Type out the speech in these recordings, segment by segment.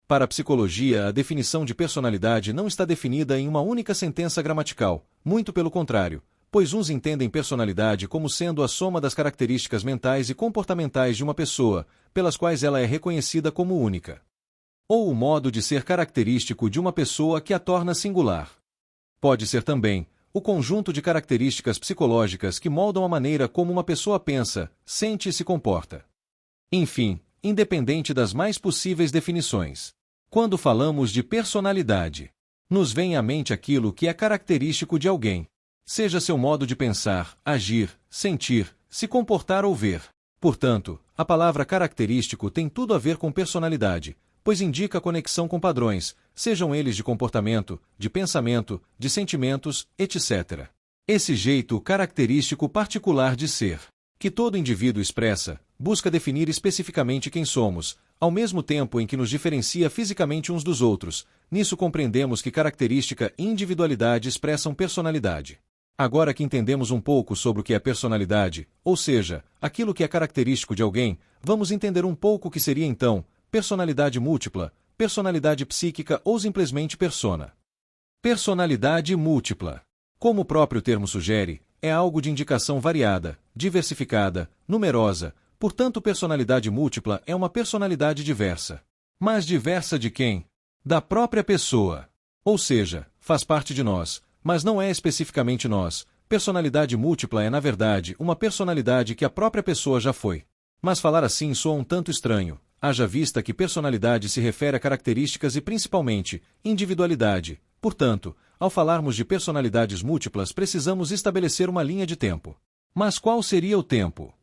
Para a psicologia, a definição de personalidade não está definida em uma única sentença gramatical, muito pelo contrário, pois uns entendem personalidade como sendo a soma das características mentais e comportamentais de uma pessoa, pelas quais ela é reconhecida como única. Ou o modo de ser característico de uma pessoa que a torna singular. Pode ser também o conjunto de características psicológicas que moldam a maneira como uma pessoa pensa, sente e se comporta. Enfim, independente das mais possíveis definições. Quando falamos de personalidade, nos vem à mente aquilo que é característico de alguém, seja seu modo de pensar, agir, sentir, se comportar ou ver. Portanto, a palavra característico tem tudo a ver com personalidade, pois indica conexão com padrões, sejam eles de comportamento, de pensamento, de sentimentos, etc. Esse jeito característico particular de ser, que todo indivíduo expressa, busca definir especificamente quem somos, ao mesmo tempo em que nos diferencia fisicamente uns dos outros. Nisso compreendemos que característica e individualidade expressam personalidade. Agora que entendemos um pouco sobre o que é personalidade, ou seja, aquilo que é característico de alguém, vamos entender um pouco o que seria então personalidade múltipla, personalidade psíquica ou simplesmente persona. Personalidade múltipla. Como o próprio termo sugere, é algo de indicação variada, diversificada, numerosa. Portanto, personalidade múltipla é uma personalidade diversa. Mas diversa de quem? Da própria pessoa. Ou seja, faz parte de nós, mas não é especificamente nós. Personalidade múltipla é, na verdade, uma personalidade que a própria pessoa já foi. Mas falar assim soa um tanto estranho, haja vista que personalidade se refere a características e principalmente individualidade. Portanto, ao falarmos de personalidades múltiplas, precisamos estabelecer uma linha de tempo. Mas qual seria o tempo?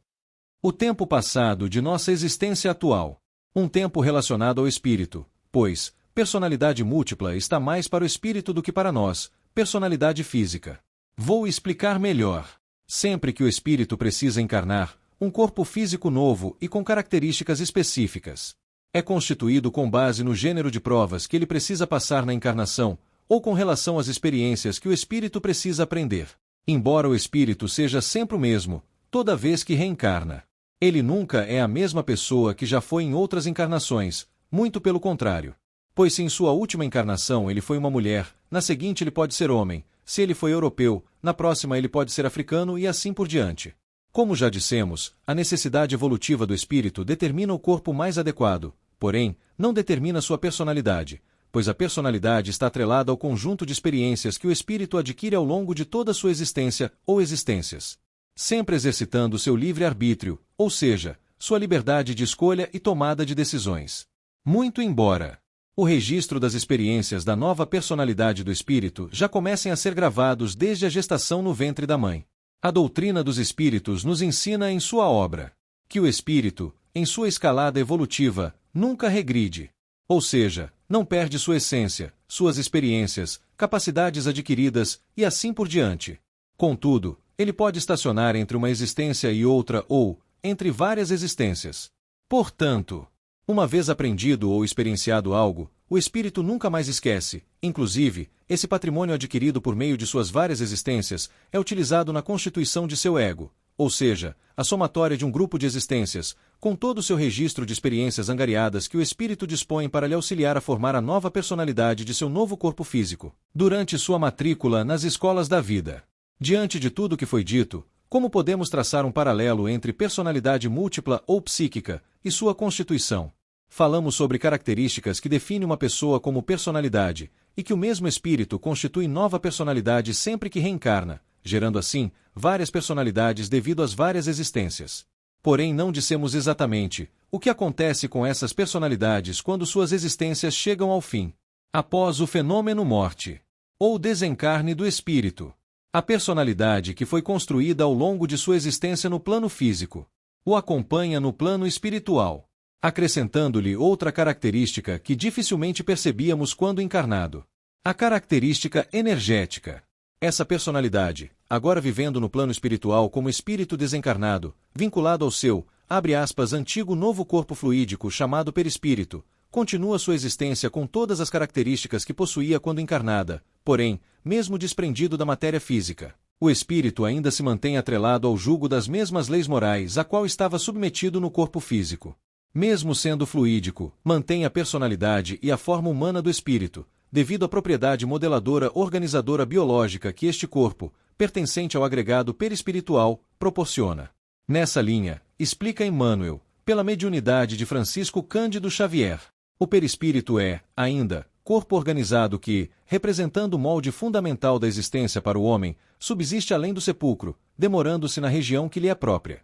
O tempo passado de nossa existência atual. Um tempo relacionado ao espírito, pois personalidade múltipla está mais para o espírito do que para nós, personalidade física. Vou explicar melhor. Sempre que o espírito precisa encarnar um corpo físico novo e com características específicas, é constituído com base no gênero de provas que ele precisa passar na encarnação, ou com relação às experiências que o espírito precisa aprender. Embora o espírito seja sempre o mesmo, toda vez que reencarna, ele nunca é a mesma pessoa que já foi em outras encarnações, muito pelo contrário. Pois se em sua última encarnação ele foi uma mulher, na seguinte ele pode ser homem, se ele foi europeu, na próxima ele pode ser africano e assim por diante. Como já dissemos, a necessidade evolutiva do espírito determina o corpo mais adequado, porém, não determina sua personalidade, pois a personalidade está atrelada ao conjunto de experiências que o espírito adquire ao longo de toda a sua existência ou existências, sempre exercitando seu livre-arbítrio, ou seja, sua liberdade de escolha e tomada de decisões. Muito embora o registro das experiências da nova personalidade do espírito já comecem a ser gravados desde a gestação no ventre da mãe, a doutrina dos espíritos nos ensina em sua obra que o espírito, em sua escalada evolutiva, nunca regride, ou seja, não perde sua essência, suas experiências, capacidades adquiridas e assim por diante. Contudo, ele pode estacionar entre uma existência e outra ou entre várias existências. Portanto, uma vez aprendido ou experienciado algo, o espírito nunca mais esquece. Inclusive, esse patrimônio adquirido por meio de suas várias existências é utilizado na constituição de seu ego, ou seja, a somatória de um grupo de existências, com todo o seu registro de experiências angariadas que o espírito dispõe para lhe auxiliar a formar a nova personalidade de seu novo corpo físico, durante sua matrícula nas escolas da vida. Diante de tudo o que foi dito, como podemos traçar um paralelo entre personalidade múltipla ou psíquica e sua constituição? Falamos sobre características que definem uma pessoa como personalidade, e que o mesmo espírito constitui nova personalidade sempre que reencarna, gerando assim várias personalidades devido às várias existências. Porém, não dissemos exatamente o que acontece com essas personalidades quando suas existências chegam ao fim, após o fenômeno morte ou desencarne do espírito. A personalidade que foi construída ao longo de sua existência no plano físico o acompanha no plano espiritual, acrescentando-lhe outra característica que dificilmente percebíamos quando encarnado: a característica energética. Essa personalidade, agora vivendo no plano espiritual como espírito desencarnado, vinculado ao seu, abre aspas, antigo novo corpo fluídico chamado perispírito, continua sua existência com todas as características que possuía quando encarnada, porém, mesmo desprendido da matéria física, o espírito ainda se mantém atrelado ao jugo das mesmas leis morais a qual estava submetido no corpo físico. Mesmo sendo fluídico, mantém a personalidade e a forma humana do espírito, devido à propriedade modeladora organizadora biológica que este corpo, pertencente ao agregado perispiritual, proporciona. Nessa linha, explica Emmanuel, pela mediunidade de Francisco Cândido Xavier, o perispírito é, ainda, corpo organizado que, representando o molde fundamental da existência para o homem, subsiste além do sepulcro, demorando-se na região que lhe é própria.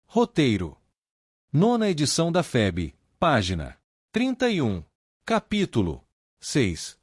Roteiro. Nona edição da FEB, página 31. Capítulo 6.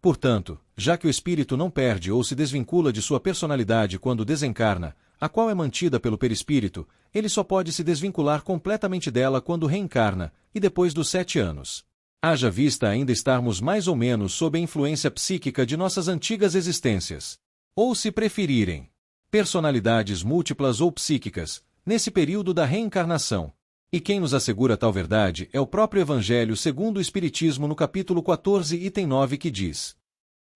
Portanto, já que o espírito não perde ou se desvincula de sua personalidade quando desencarna, a qual é mantida pelo perispírito, ele só pode se desvincular completamente dela quando reencarna, e depois dos 7 anos. Haja vista ainda estarmos mais ou menos sob a influência psíquica de nossas antigas existências. Ou, se preferirem, personalidades múltiplas ou psíquicas, nesse período da reencarnação. E quem nos assegura tal verdade é o próprio Evangelho segundo o Espiritismo no capítulo 14, item 9, que diz: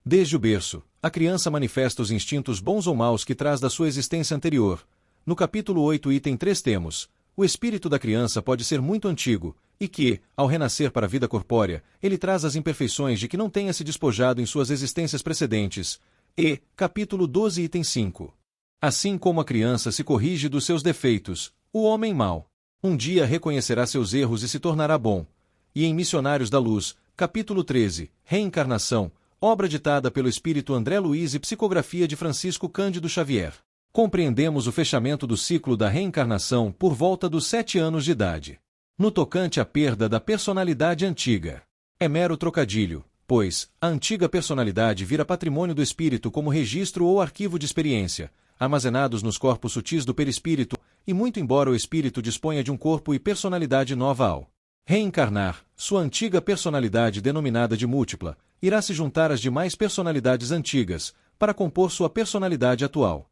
desde o berço, a criança manifesta os instintos bons ou maus que traz da sua existência anterior. No capítulo 8, item 3 temos: o espírito da criança pode ser muito antigo, e que, ao renascer para a vida corpórea, ele traz as imperfeições de que não tenha se despojado em suas existências precedentes. E, capítulo 12, item 5. Assim como a criança se corrige dos seus defeitos, o homem mau um dia reconhecerá seus erros e se tornará bom. E em Missionários da Luz, capítulo 13, Reencarnação, obra ditada pelo espírito André Luiz e psicografia de Francisco Cândido Xavier, compreendemos o fechamento do ciclo da reencarnação por volta dos 7 anos de idade. No tocante à perda da personalidade antiga, é mero trocadilho, pois a antiga personalidade vira patrimônio do espírito como registro ou arquivo de experiência, armazenados nos corpos sutis do perispírito, e muito embora o espírito disponha de um corpo e personalidade nova ao reencarnar, sua antiga personalidade denominada de múltipla, irá se juntar às demais personalidades antigas, para compor sua personalidade atual.